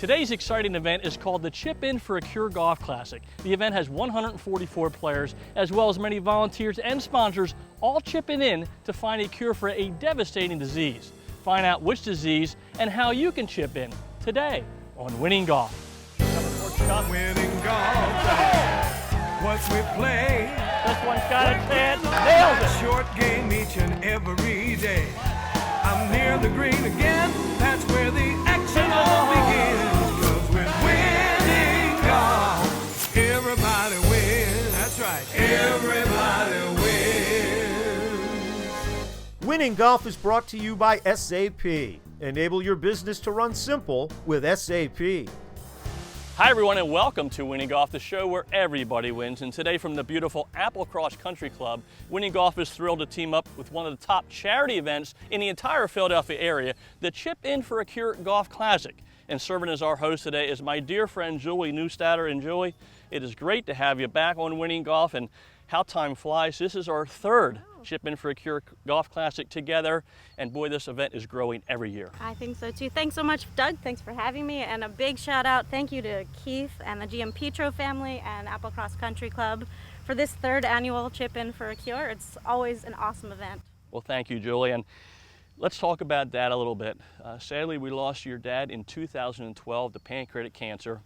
Today's exciting event is called the Chip In for a Cure Golf Classic. The event has 144 players, as well as many volunteers and sponsors, all chipping in to find a cure for a devastating disease. Find out which disease and how you can chip in today on Winning Golf. Winning golf, what we play. This one's got a chance, nails it. Short game each and every day. I'm near the green again, that's where the action all begins. 'Cause with winning golf, everybody wins. That's right, everybody wins. Winning Golf is brought to you by SAP. Enable your business to run simple with SAP. Hi everyone and welcome to Winning Golf, the show where everybody wins. And today from the beautiful Applecross Country Club, Winning Golf is thrilled to team up with one of the top charity events in the entire Philadelphia area, the Chip In for a Cure Golf Classic. And serving as our host today is my dear friend Julie Neustatter. And Julie, it is great to have you back on Winning Golf, and how time flies. This is our third Chip In for a Cure Golf Classic together, and boy, this event is growing every year. I think so too. Thanks so much, Doug. Thanks for having me, and a big shout out, thank you to Keith and the GM Petro family and Applecross Country Club for this third annual Chip In for a Cure. It's always an awesome event. Well, thank you, Julie. And let's talk about Dad a little bit. Sadly, we lost your dad in 2012 to pancreatic cancer.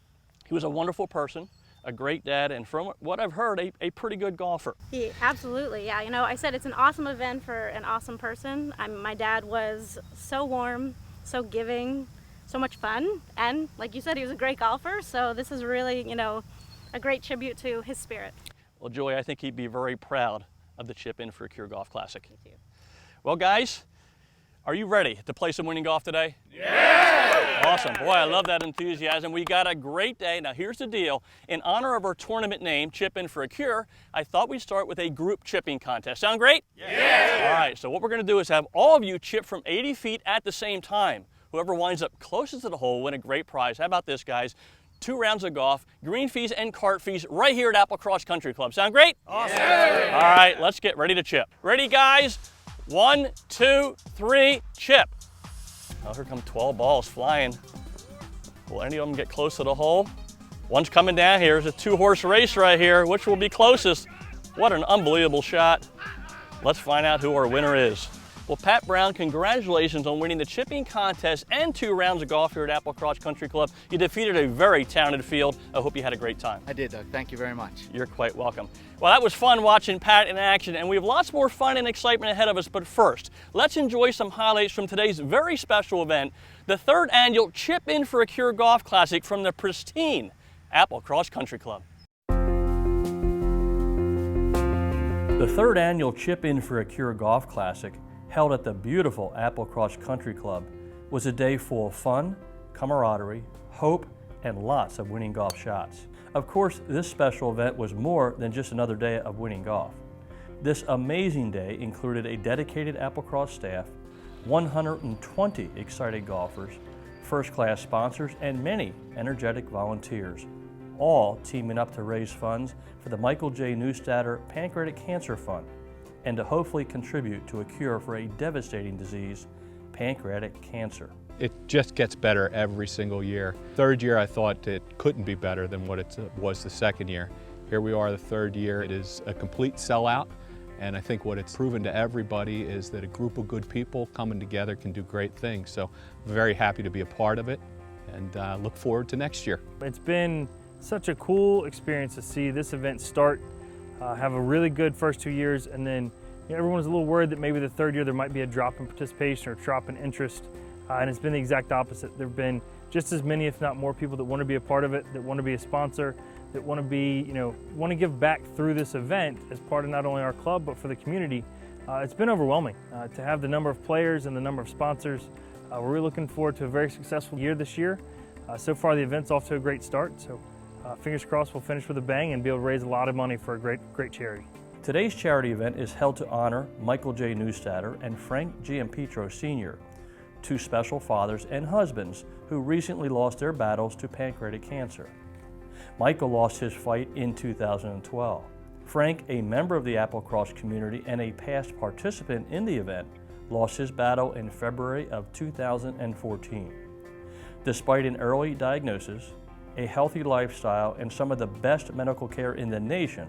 He was a wonderful person, a great dad, and from what I've heard, a pretty good golfer. Absolutely, yeah. You know, I said it's an awesome event for an awesome person. My dad was so warm, so giving, so much fun, and like you said, he was a great golfer, so this is really, you know, a great tribute to his spirit. Well, Julie, I think he'd be very proud of the Chip In for a Cure Golf Classic. Me too. Well, guys, are you ready to play some winning golf today? Yeah! Awesome. Boy, I love that enthusiasm. We got a great day. Now, here's the deal. In honor of our tournament name, Chip In for a Cure, I thought we'd start with a group chipping contest. Sound great? Yeah! All right, so what we're going to do is have all of you chip from 80 feet at the same time. Whoever winds up closest to the hole will win a great prize. How about this, guys? 2 rounds of golf, green fees and cart fees right here at Applecross Country Club. Sound great? Awesome. Yeah. All right, let's get ready to chip. Ready, guys? 1, 2, 3, chip. Oh, here come 12 balls flying. Will any of them get close to the hole? One's coming down here. It's a 2-horse race right here. Which will be closest? What an unbelievable shot. Let's find out who our winner is. Well, Pat Brown, congratulations on winning the chipping contest and 2 rounds of golf here at Applecross Country Club. You defeated a very talented field. I hope you had a great time. I did, Doug. Thank you very much. You're quite welcome. Well, that was fun watching Pat in action, and we have lots more fun and excitement ahead of us. But first, let's enjoy some highlights from today's very special event, the 3rd annual Chip In for a Cure Golf Classic from the pristine Applecross Country Club. The 3rd annual Chip In for a Cure Golf Classic, held at the beautiful Applecross Country Club, was a day full of fun, camaraderie, hope, and lots of winning golf shots. Of course, this special event was more than just another day of winning golf. This amazing day included a dedicated Applecross staff, 120 excited golfers, first-class sponsors, and many energetic volunteers, all teaming up to raise funds for the Michael J. Neustatter Pancreatic Cancer Fund, and to hopefully contribute to a cure for a devastating disease, pancreatic cancer. It just gets better every single year. 3rd year I thought it couldn't be better than what it was the 2nd year. Here we are the 3rd year. It is a complete sellout, and I think what it's proven to everybody is that a group of good people coming together can do great things. So I'm very happy to be a part of it, and look forward to next year. It's been such a cool experience to see this event start, have a really good first 2 years, and then everyone was a little worried that maybe the 3rd year there might be a drop in participation or a drop in interest, and it's been the exact opposite. There have been just as many, if not more, people that want to be a part of it, that want to be a sponsor, that want to be, want to give back through this event as part of not only our club but for the community. It's been overwhelming to have the number of players and the number of sponsors. We're really looking forward to a very successful year this year. So far the event's off to a great start, so fingers crossed we'll finish with a bang and be able to raise a lot of money for a great charity. Today's charity event is held to honor Michael J. Neustatter and Frank GM Petro Sr., 2 special fathers and husbands who recently lost their battles to pancreatic cancer. Michael lost his fight in 2012. Frank, a member of the Applecross community and a past participant in the event, lost his battle in February of 2014. Despite an early diagnosis, a healthy lifestyle, and some of the best medical care in the nation,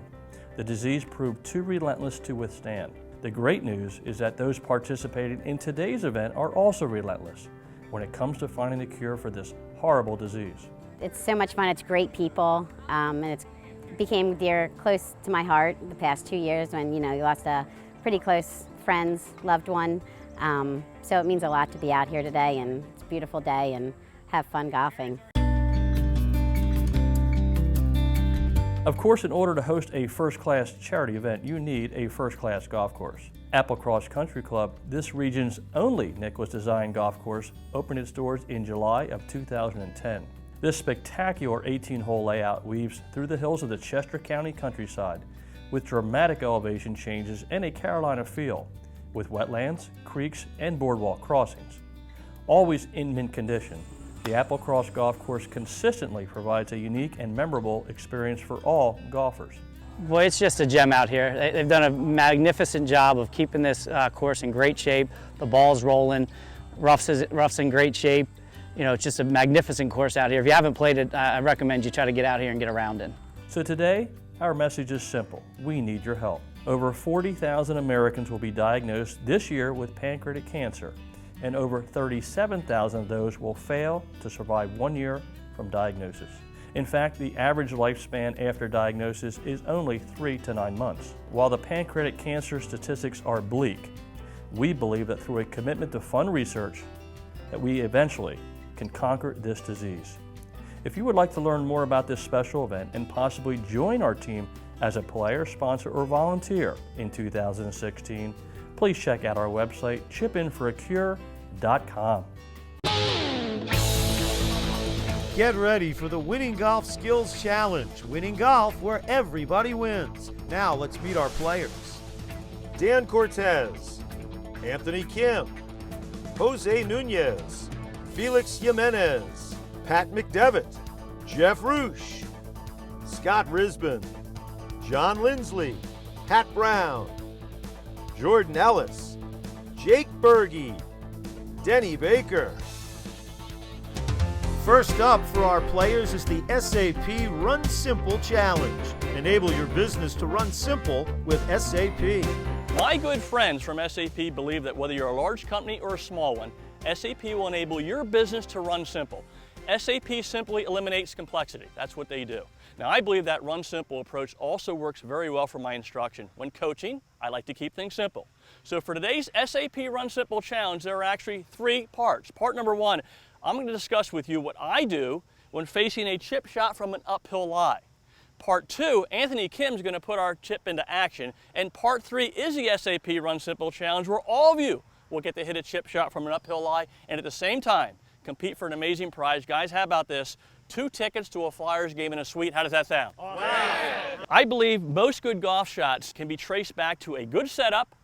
the disease proved too relentless to withstand. The great news is that those participating in today's event are also relentless when it comes to finding the cure for this horrible disease. It's so much fun. It's great people, and it became close to my heart the past 2 years when you lost a pretty close friends, loved one. So it means a lot to be out here today, and it's a beautiful day and have fun golfing. Of course, in order to host a first-class charity event, you need a first-class golf course. Applecross Country Club, this region's only Nicklaus Design golf course, opened its doors in July of 2010. This spectacular 18-hole layout weaves through the hills of the Chester County countryside with dramatic elevation changes and a Carolina feel, with wetlands, creeks, and boardwalk crossings. Always in mint condition, the Applecross Golf Course consistently provides a unique and memorable experience for all golfers. Well, it's just a gem out here. They've done a magnificent job of keeping this course in great shape. The ball's rolling, rough's in great shape. It's just a magnificent course out here. If you haven't played it, I recommend you try to get out here and get around it. So today, our message is simple. We need your help. Over 40,000 Americans will be diagnosed this year with pancreatic cancer, and over 37,000 of those will fail to survive 1 year from diagnosis. In fact, the average lifespan after diagnosis is only 3 to 9 months. While the pancreatic cancer statistics are bleak, we believe that through a commitment to fund research, that we eventually can conquer this disease. If you would like to learn more about this special event and possibly join our team as a player, sponsor, or volunteer in 2016, please check out our website, chipinforacure.com. Get ready for the Winning Golf Skills Challenge. Winning golf where everybody wins. Now let's meet our players. Dan Cortez, Anthony Kim, Jose Nunez, Felix Jimenez, Pat McDevitt, Jeff Roosh, Scott Risbin, John Lindsley, Pat Brown, Jordan Ellis, Jake Berge, Denny Baker. First up for our players is the SAP Run Simple Challenge. Enable your business to run simple with SAP. My good friends from SAP believe that whether you're a large company or a small one, SAP will enable your business to run simple. SAP simply eliminates complexity. That's what they do. Now, I believe that Run Simple approach also works very well for my instruction. When coaching, I like to keep things simple. So for today's SAP Run Simple Challenge, there are actually 3 parts. Part number 1, I'm going to discuss with you what I do when facing a chip shot from an uphill lie. Part 2, Anthony Kim's going to put our chip into action. And part 3 is the SAP Run Simple Challenge, where all of you will get to hit a chip shot from an uphill lie and at the same time compete for an amazing prize. Guys, how about this? 2 tickets to a Flyers game in a suite. How does that sound? Wow. I believe most good golf shots can be traced back to a good setup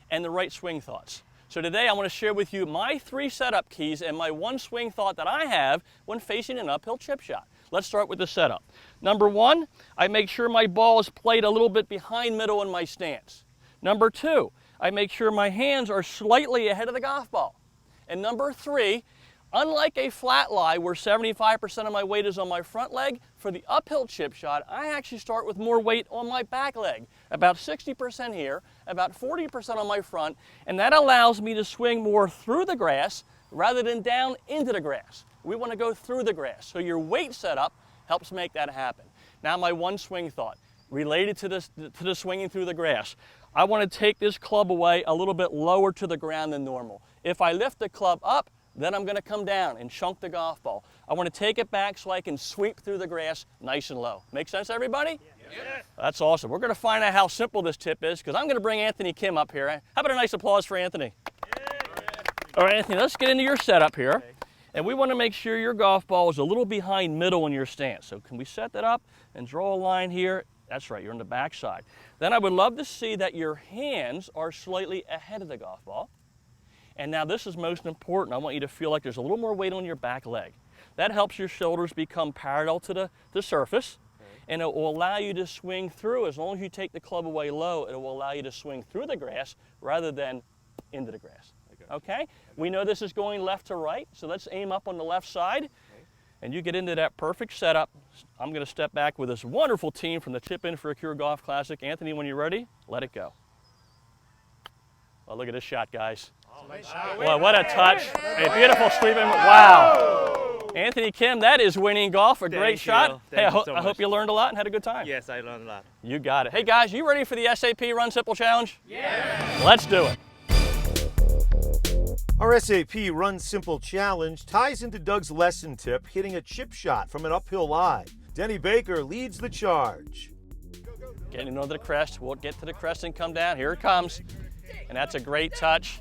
and the right swing thoughts. So today I want to share with you my 3 setup keys and my 1 swing thought that I have when facing an uphill chip shot. Let's start with the setup. Number 1, I make sure my ball is played a little bit behind middle in my stance. Number 2, I make sure my hands are slightly ahead of the golf ball. And number 3, unlike a flat lie where 75% of my weight is on my front leg, for the uphill chip shot, I actually start with more weight on my back leg. About 60% here, about 40% on my front, and that allows me to swing more through the grass rather than down into the grass. We want to go through the grass, so your weight setup helps make that happen. Now my 1 swing thought, related to the swinging through the grass. I want to take this club away a little bit lower to the ground than normal. If I lift the club up, then I'm going to come down and chunk the golf ball. I want to take it back so I can sweep through the grass nice and low. Make sense, everybody? Yes. That's awesome. We're going to find out how simple this tip is because I'm going to bring Anthony Kim up here. How about a nice applause for Anthony? All right, Anthony, let's get into your setup here. And we want to make sure your golf ball is a little behind middle in your stance. So can we set that up and draw a line here? That's right, you're on the back side. Then I would love to see that your hands are slightly ahead of the golf ball. And now this is most important. I want you to feel like there's a little more weight on your back leg. That helps your shoulders become parallel to the surface, and it will allow you to swing through. As long as you take the club away low, it will allow you to swing through the grass rather than into the grass. Okay. Okay? We know this is going left to right, so let's aim up on the left side. And you get into that perfect setup. I'm going to step back with this wonderful team from the Chip In for a Cure Golf Classic. Anthony, when you're ready, let it go. Well, look at this shot, guys. Well, what a touch. A beautiful sweep. Wow. Anthony Kim, that is winning golf. A great shot. Hey, I hope you learned a lot and had a good time. Yes, I learned a lot. You got it. Hey, guys, you ready for the SAP Run Simple Challenge? Yeah. Let's do it. Our SAP Run Simple Challenge ties into Doug's lesson tip, hitting a chip shot from an uphill lie. Denny Baker leads the charge. Getting over the crest. We'll get to the crest and come down. Here it comes. And that's a great touch.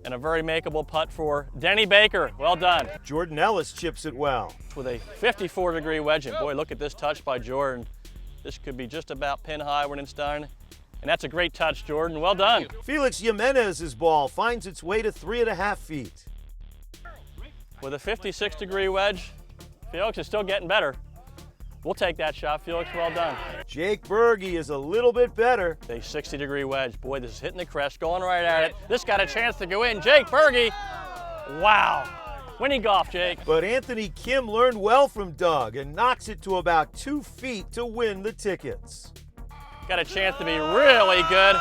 And a very makeable putt for Denny Baker. Well done. Jordan Ellis chips it well. With a 54-degree wedge. And boy, look at this touch by Jordan. This could be just about pin high when it's done. And that's a great touch, Jordan. Well done. Felix Jimenez's ball finds its way to 3.5 feet. With a 56-degree wedge, Felix is still getting better. We'll take that shot, Felix. Well done. Jake Berge is a little bit better. A 60-degree wedge. Boy, this is hitting the crest, going right at it. This got a chance to go in. Jake Berge. Wow. Winning golf, Jake. But Anthony Kim learned well from Doug and knocks it to about 2 feet to win the tickets. Got a chance to be really good.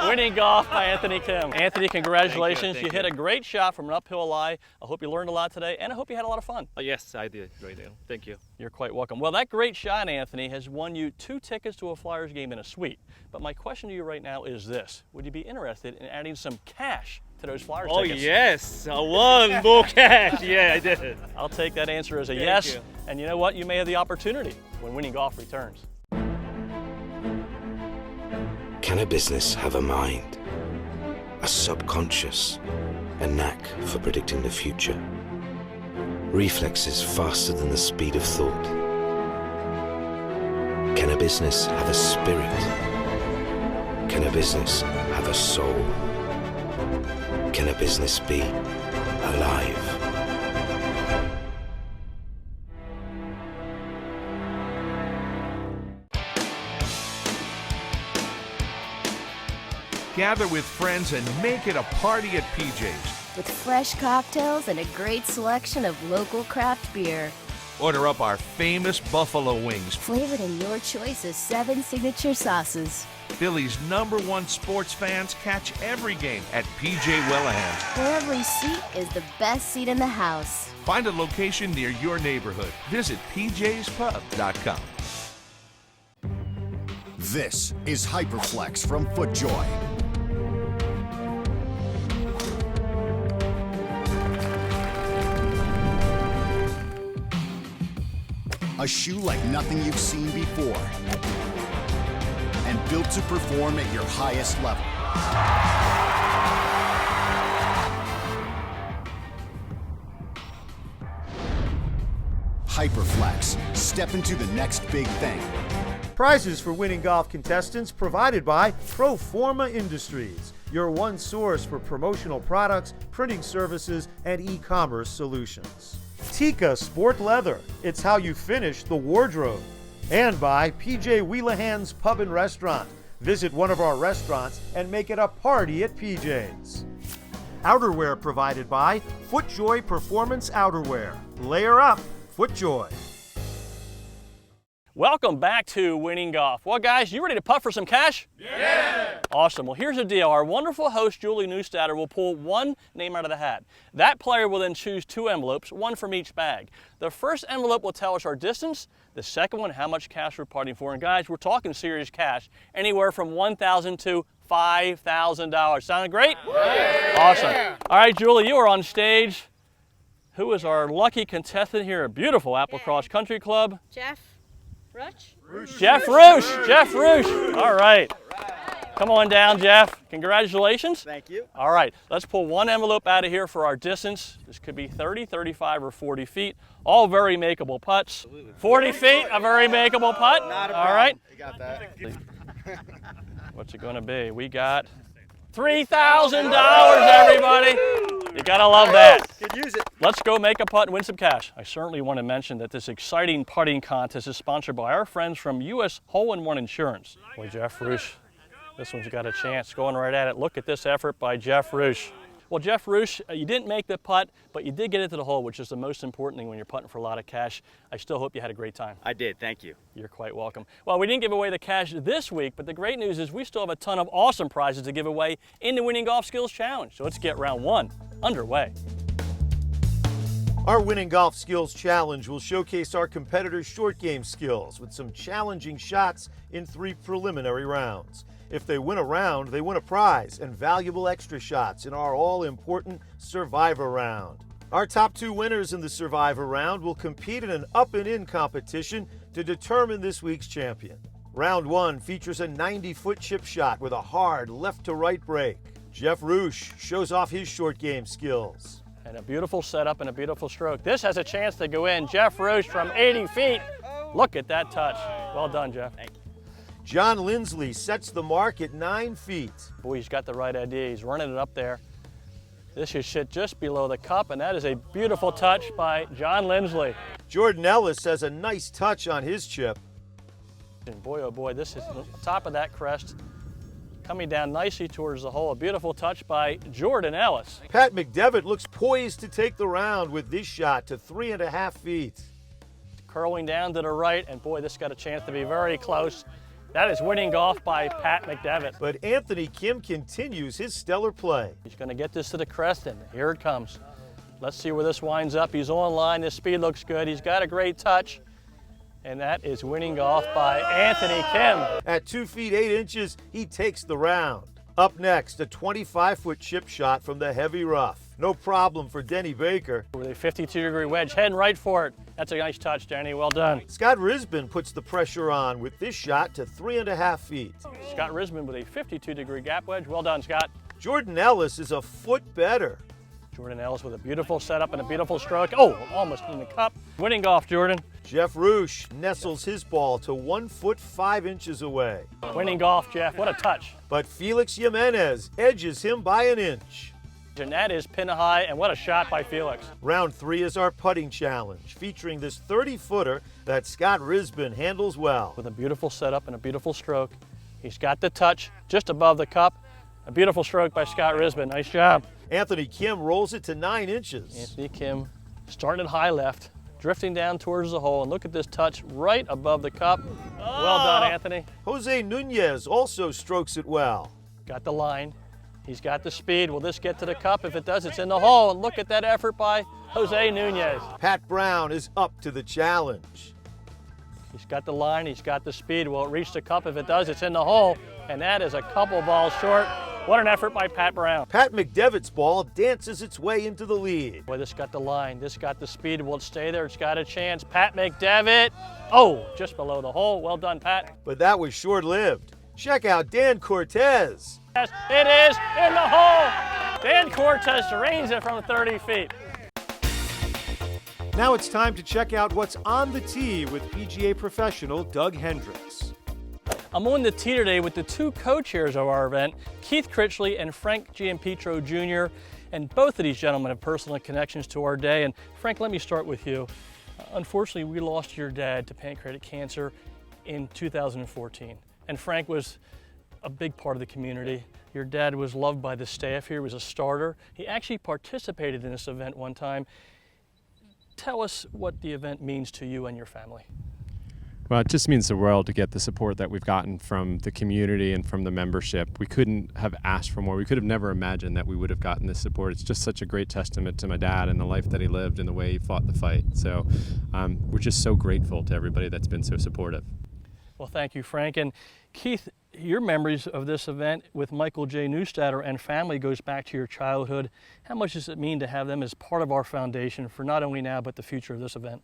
Winning golf by Anthony Kim. Anthony, congratulations. Thank you hit a great shot from an uphill lie. I hope you learned a lot today, and I hope you had a lot of fun. Yes, I did. Great deal. Thank you. You're quite welcome. Well, that great shot, Anthony, has won you 2 tickets to a Flyers game in a suite. But my question to you right now is this. Would you be interested in adding some cash to those Flyers tickets? Oh, yes. I won more cash. Yeah, I did. I'll take that answer as a Thank yes. you. And you know what? You may have the opportunity when Winning Golf returns. Can a business have a mind, a subconscious, a knack for predicting the future? Reflexes faster than the speed of thought? Can a business have a spirit? Can a business have a soul? Can a business be alive? Gather with friends and make it a party at PJ's. With fresh cocktails and a great selection of local craft beer. Order up our famous buffalo wings, Flavored in your choice of 7 signature sauces. Philly's #1 sports fans catch every game at PJ Wellahans. Where every seat is the best seat in the house. Find a location near your neighborhood. Visit pjspub.com. This is Hyperflex from FootJoy. A shoe like nothing you've seen before, and built to perform at your highest level. Hyperflex. Step into the next big thing. Prizes for winning golf contestants provided by Proforma Industries, your one source for promotional products, printing services, and e-commerce solutions. Tika Sport Leather, it's how you finish the wardrobe. And by PJ Wheelahan's Pub and Restaurant. Visit one of our restaurants and make it a party at PJ's. Outerwear provided by FootJoy Performance Outerwear. Layer up, FootJoy. Welcome back to Winning Golf. Well, guys, you ready to putt for some cash? Yeah! Awesome. Well, here's the deal. Our wonderful host, Julie Neustatter, will pull one name out of the hat. That player will then choose 2 envelopes, one from each bag. The first envelope will tell us our distance. The second one, how much cash we're putting for. And guys, we're talking serious cash, anywhere from $1,000 to $5,000. Sound great? Yeah. Awesome. All right, Julie, you are on stage. Who is our lucky contestant here at beautiful Applecross Country Club? Jeff Rush? Jeff Roosh. Jeff Roosh. All right. Come on down, Jeff. Congratulations. Thank you. All right. Let's pull one envelope out of here for our distance. This could be 30, 35, or 40 feet. All very makeable putts. 40 feet, a very makeable putt. Not a problem. All right. You got that. What's it going to be? We got $3,000, everybody. You gotta love that. Could use it. Let's go make a putt and win some cash. I certainly want to mention that this exciting putting contest is sponsored by our friends from U.S. Hole-in-One Insurance. Boy, Jeff Roosh, this one's got a chance. Going right at it. Look at this effort by Jeff Roosh. Well, Jeff Roosh, you didn't make the putt, but you did get it to the hole, which is the most important thing when you're putting for a lot of cash. I still hope you had a great time. I did, thank you. You're quite welcome. Well, we didn't give away the cash this week, but the great news is we still have a ton of awesome prizes to give away in the Winning Golf Skills Challenge. So let's get round 1 underway. Our Winning Golf Skills Challenge will showcase our competitors' short game skills with some challenging shots in 3 preliminary rounds. If they win a round, they win a prize and valuable extra shots in our all-important Survivor round. Our top 2 winners in the Survivor round will compete in an up and in competition to determine this week's champion. Round 1 features a 90-foot chip shot with a hard left to right break. Jeff Roosh shows off his short game skills. And a beautiful setup and a beautiful stroke. This has a chance to go in. Jeff Roosh from 80 feet. Look at that touch. Well done, Jeff. Thank you. John Lindsley sets the mark at 9 feet. Boy, he's got the right idea. He's running it up there. This should sit just below the cup, and that is a beautiful touch by John Lindsley. Jordan Ellis has a nice touch on his chip. And boy, oh boy, this is the top of that crest, coming down nicely towards the hole. A beautiful touch by Jordan Ellis. Pat McDevitt looks poised to take the round with this shot to 3.5 feet. Curling down to the right, and boy, this got a chance to be very close. That is winning golf by Pat McDevitt. But Anthony Kim continues his stellar play. He's going to get this to the crest, and here it comes. Let's see where this winds up. He's on line. His speed looks good. He's got a great touch. And that is winning golf by Anthony Kim. At 2 feet 8 inches, he takes the round. Up next, a 25-foot chip shot from the heavy rough. No problem for Denny Baker. With a 52-degree wedge, heading right for it. That's a nice touch, Denny. Well done. Scott Risbin puts the pressure on with this shot to 3.5 feet. Scott Risbin with a 52-degree gap wedge. Well done, Scott. Jordan Ellis is a foot better. Jordan Ellis with a beautiful setup and a beautiful stroke. Oh, almost in the cup. Winning golf, Jordan. Jeff Roosh nestles his ball to 1 foot 5 inches away. Winning golf, Jeff. What a touch. But Felix Jimenez edges him by an inch. And that is pin high, and what a shot by Felix. Round 3 is our putting challenge, featuring this 30-footer that Scott Risbin handles well. With a beautiful setup and a beautiful stroke. He's got the touch just above the cup. A beautiful stroke by Scott Risbin. Nice job. Anthony Kim rolls it to 9 inches. Anthony Kim starting at high left, drifting down towards the hole, and look at this touch right above the cup. Well done, Anthony. Jose Nunez also strokes it well. Got the line. He's got the speed. Will this get to the cup? If it does, it's in the hole. And look at that effort by Jose Nunez. Pat Brown is up to the challenge. He's got the line. He's got the speed. Will it reach the cup? If it does, it's in the hole. And that is a couple balls short. What an effort by Pat Brown. Pat McDevitt's ball dances its way into the lead. Boy, this got the line. This got the speed. Will it stay there? It's got a chance. Pat McDevitt. Oh, just below the hole. Well done, Pat. But that was short-lived. Check out Dan Cortez. Yes, it is in the hole. Dan Cortez drains it from 30 feet. Now it's time to check out what's on the tee with PGA professional Doug Hendricks. I'm on the tee today with the 2 co-chairs of our event, Keith Critchley and Frank Giampetro Jr., and both of these gentlemen have personal connections to our day. And Frank, let me start with you. Unfortunately, we lost your dad to pancreatic cancer in 2014. And Frank was a big part of the community. Your dad was loved by the staff here. He was a starter. He actually participated in this event one time. Tell us what the event means to you and your family. Well, it just means the world to get the support that we've gotten from the community and from the membership. We couldn't have asked for more. We could have never imagined that we would have gotten this support. It's just such a great testament to my dad and the life that he lived and the way he fought the fight. So we're just so grateful to everybody that's been so supportive. Well, thank you, Frank. And Keith, your memories of this event with Michael J. Neustadter and family goes back to your childhood. How much does it mean to have them as part of our foundation for not only now, but the future of this event?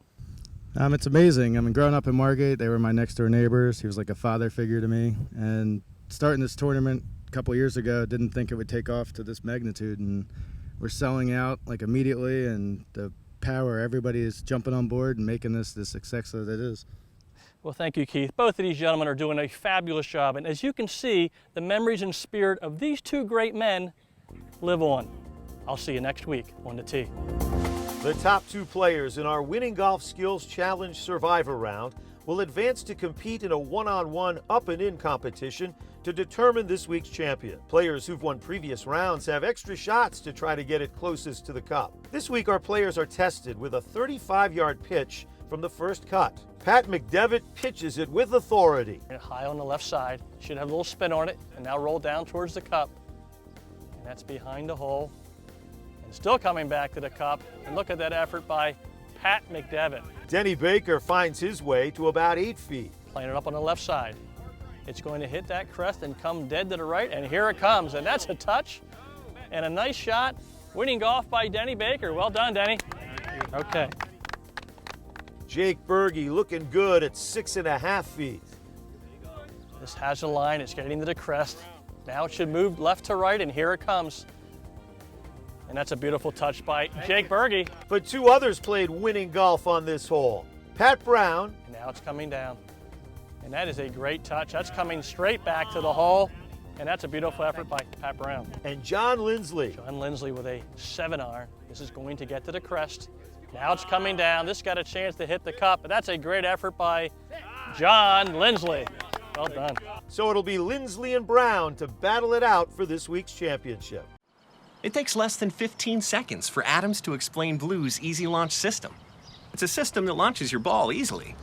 It's amazing. I mean, growing up in Margate, they were my next door neighbors. He was like a father figure to me. And starting this tournament a couple years ago, didn't think it would take off to this magnitude. And we're selling out like immediately, and the power, everybody is jumping on board and making this the success that it is. Well, thank you, Keith. Both of these gentlemen are doing a fabulous job. And as you can see, the memories and spirit of these 2 great men live on. I'll see you next week on the tee. The top 2 players in our Winning Golf Skills Challenge Survivor round will advance to compete in a one-on-one up and in competition to determine this week's champion. Players who've won previous rounds have extra shots to try to get it closest to the cup. This week our players are tested with a 35-yard pitch from the first cut. Pat McDevitt pitches it with authority. High on the left side, should have a little spin on it, and now roll down towards the cup. And that's behind the hole. And still coming back to the cup. And look at that effort by Pat McDevitt. Denny Baker finds his way to about 8 feet. Playing it up on the left side. It's going to hit that crest and come dead to the right, and here it comes. And that's a touch and a nice shot. Winning golf by Denny Baker. Well done, Denny. Okay. Jake Berge looking good at 6.5 feet. This has a line, it's getting to the crest. Now it should move left to right, and here it comes. And that's a beautiful touch by Jake Berge. But 2 others played winning golf on this hole. Pat Brown. And now it's coming down. And that is a great touch. That's coming straight back to the hole. And that's a beautiful effort by Pat Brown. And John Lindsley. John Lindsley with a 7-iron. This is going to get to the crest. Now it's coming down. This got a chance to hit the cup, but that's a great effort by John Lindsley. Well done. So it'll be Lindsley and Brown to battle it out for this week's championship. It takes less than 15 seconds for Adams to explain Blue's Easy Launch system. It's a system that launches your ball easily.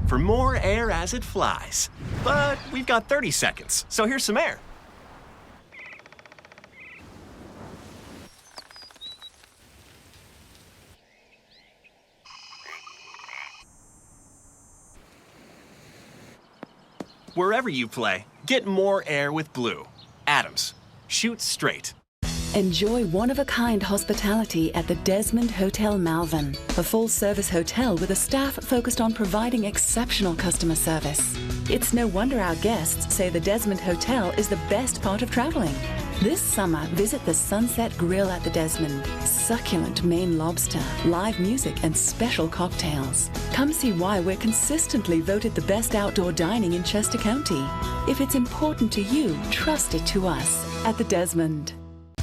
For more air as it flies. But we've got 30 seconds, so here's some air. Wherever you play, get more air with Blue. Adams, shoot straight. Enjoy one-of-a-kind hospitality at the Desmond Hotel Malvern, a full-service hotel with a staff focused on providing exceptional customer service. It's no wonder our guests say the Desmond Hotel is the best part of traveling. This summer, visit the Sunset Grill at the Desmond. Succulent Maine lobster, live music, and special cocktails. Come see why we're consistently voted the best outdoor dining in Chester County. If it's important to you, trust it to us at the Desmond.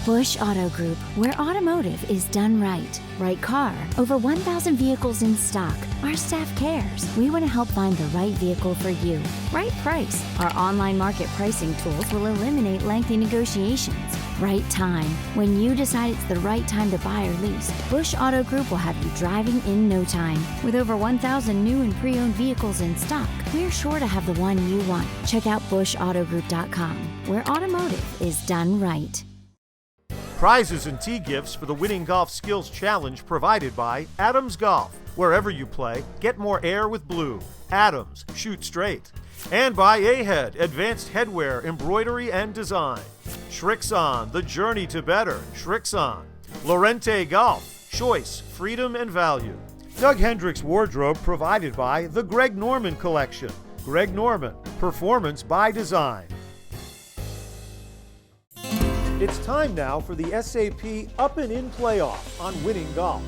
Bush Auto Group, where automotive is done right. Right car, over 1,000 vehicles in stock. Our staff cares. We want to help find the right vehicle for you. Right price. Our online market pricing tools will eliminate lengthy negotiations. Right time. When you decide it's the right time to buy or lease, Bush Auto Group will have you driving in no time. With over 1,000 new and pre-owned vehicles in stock, we're sure to have the one you want. Check out bushautogroup.com, where automotive is done right. Prizes and tee gifts for the Winning Golf Skills Challenge provided by Adams Golf. Wherever you play, get more air with Blue. Adams, shoot straight. And by A-Head, advanced headwear, embroidery, and design. Shrixon, the journey to better. Shrixon. Lorente Golf, choice, freedom, and value. Doug Hendricks Wardrobe provided by the Greg Norman Collection. Greg Norman, performance by design. It's time now for the SAP Up and In Playoff on Winning Golf.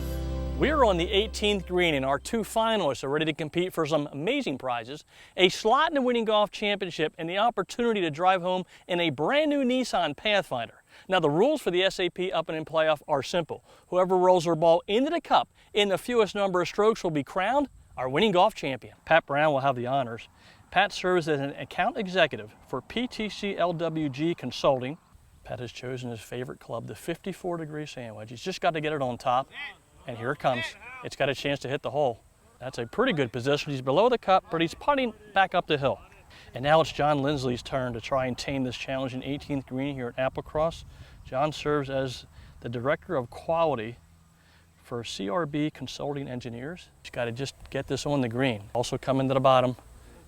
We're on the 18th green, and our 2 finalists are ready to compete for some amazing prizes, a slot in the Winning Golf Championship, and the opportunity to drive home in a brand new Nissan Pathfinder. Now, the rules for the SAP Up and In Playoff are simple. Whoever rolls their ball into the cup in the fewest number of strokes will be crowned our Winning Golf Champion. Pat Brown will have the honors. Pat serves as an account executive for PTC LWG Consulting. Pat has chosen his favorite club, the 54-degree sandwich. He's just got to get it on top, and here it comes. It's got a chance to hit the hole. That's a pretty good position. He's below the cup, but he's putting back up the hill. And now it's John Lindsley's turn to try and tame this challenging 18th green here at Applecross. John serves as the Director of Quality for CRB Consulting Engineers. He's got to just get this on the green. Also coming to the bottom.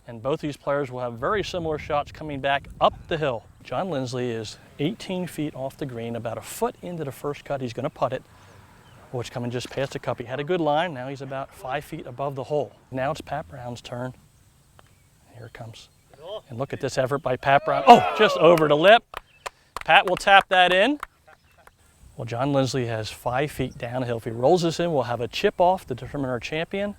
And both these players will have very similar shots coming back up the hill. John Lindsley is 18 feet off the green, about a foot into the first cut. He's going to putt it. Oh, it's coming just past the cup. He had a good line. Now he's about 5 feet above the hole. Now it's Pat Brown's turn. Here it comes. And look at this effort by Pat Brown. Oh, just over the lip. Pat will tap that in. Well, John Lindsley has 5 feet downhill. If he rolls this in, we'll have a chip off to determine our champion.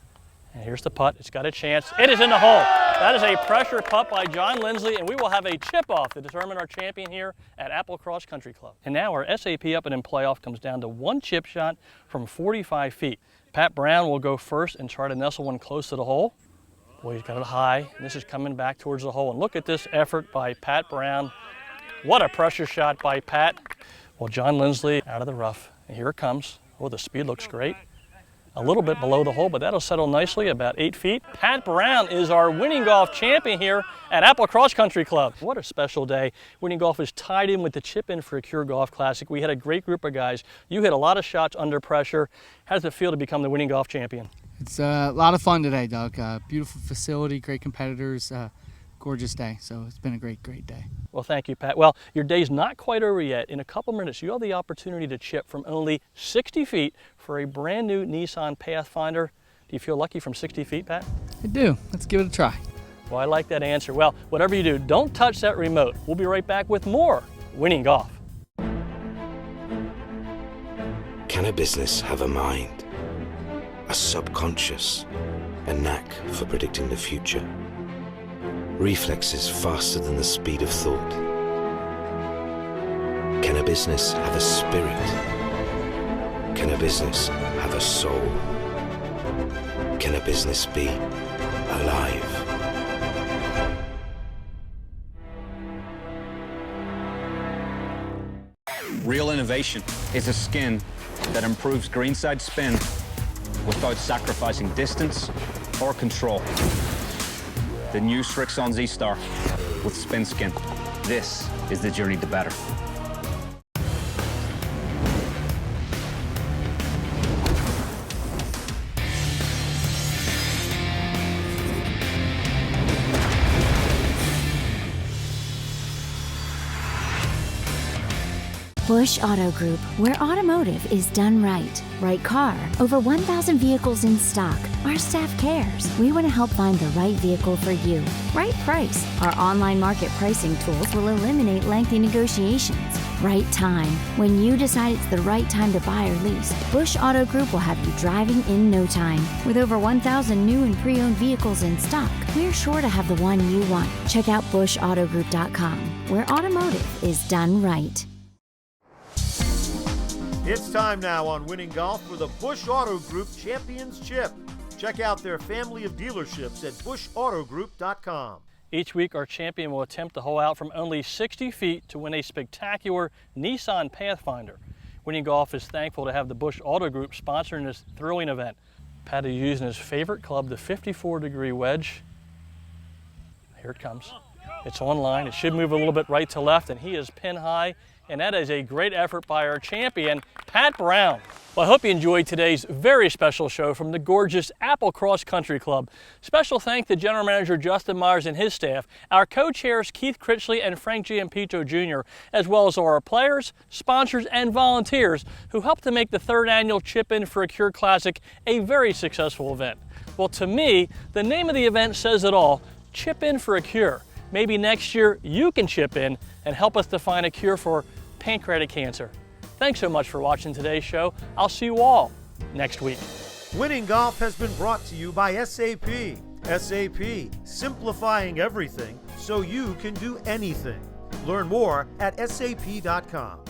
And here's the putt. It's got a chance. It is in the hole. That is a pressure putt by John Lindsley, and we will have a chip-off to determine our champion here at Applecross Country Club. And now our SAP Up and In playoff comes down to one chip shot from 45 feet. Pat Brown will go first and try to nestle one close to the hole. Boy, he's got it high, and this is coming back towards the hole. And look at this effort by Pat Brown. What a pressure shot by Pat. Well, John Lindsley out of the rough. And here it comes. Oh, the speed looks great. A little bit below the hole, but that'll settle nicely, about 8 feet. Pat Brown is our winning golf champion here at Applecross Country Club. What a special day. Winning golf is tied in with the Chip In for a Cure Golf Classic. We had a great group of guys. You hit a lot of shots under pressure. How does it feel to become the winning golf champion? It's a lot of fun today, Doug. Beautiful facility, great competitors, gorgeous day. So it's been a great day. Well, thank you, Pat. Well, your day's not quite over yet. In a couple minutes, you have the opportunity to chip from only 60 feet for a brand new Nissan Pathfinder. Do you feel lucky from 60 feet, Pat? I do. Let's give it a try. Well, I like that answer. Well, whatever you do, don't touch that remote. We'll be right back with more Winning Golf. Can a business have a mind, a subconscious, a knack for predicting the future? Reflexes faster than the speed of thought? Can a business have a spirit? Can a business have a soul? Can a business be alive? Real innovation is a skin that improves greenside spin without sacrificing distance or control. The new Strixon Z-Star with Spin Skin. This is the journey to better. Bush Auto Group, where automotive is done right. Right car, over 1,000 vehicles in stock. Our staff cares. We want to help find the right vehicle for you. Right price. Our online market pricing tools will eliminate lengthy negotiations. Right time. When you decide it's the right time to buy or lease, Bush Auto Group will have you driving in no time. With over 1,000 new and pre-owned vehicles in stock, we're sure to have the one you want. Check out bushautogroup.com, where automotive is done right. It's time now on Winning Golf for the Bush Auto Group Champions Chip. Check out their family of dealerships at bushautogroup.com. Each week, our champion will attempt to hole out from only 60 feet to win a spectacular Nissan Pathfinder. Winning Golf is thankful to have the Bush Auto Group sponsoring this thrilling event. Pat is using his favorite club, the 54-degree wedge. Here it comes. It's on line. It should move a little bit right to left, and he is pin high. And that is a great effort by our champion, Pat Brown. Well, I hope you enjoyed today's very special show from the gorgeous Applecross Country Club. Special thanks to General Manager Justin Myers and his staff, our co-chairs Keith Critchley and Frank Giampito Jr., as well as our players, sponsors, and volunteers who helped to make the third annual Chip In for a Cure Classic a very successful event. Well, to me, the name of the event says it all, Chip In for a Cure. Maybe next year you can chip in and help us to find a cure for pancreatic cancer. Thanks so much for watching today's show. I'll see you all next week. Winning Golf has been brought to you by SAP. SAP, simplifying everything so you can do anything. Learn more at sap.com.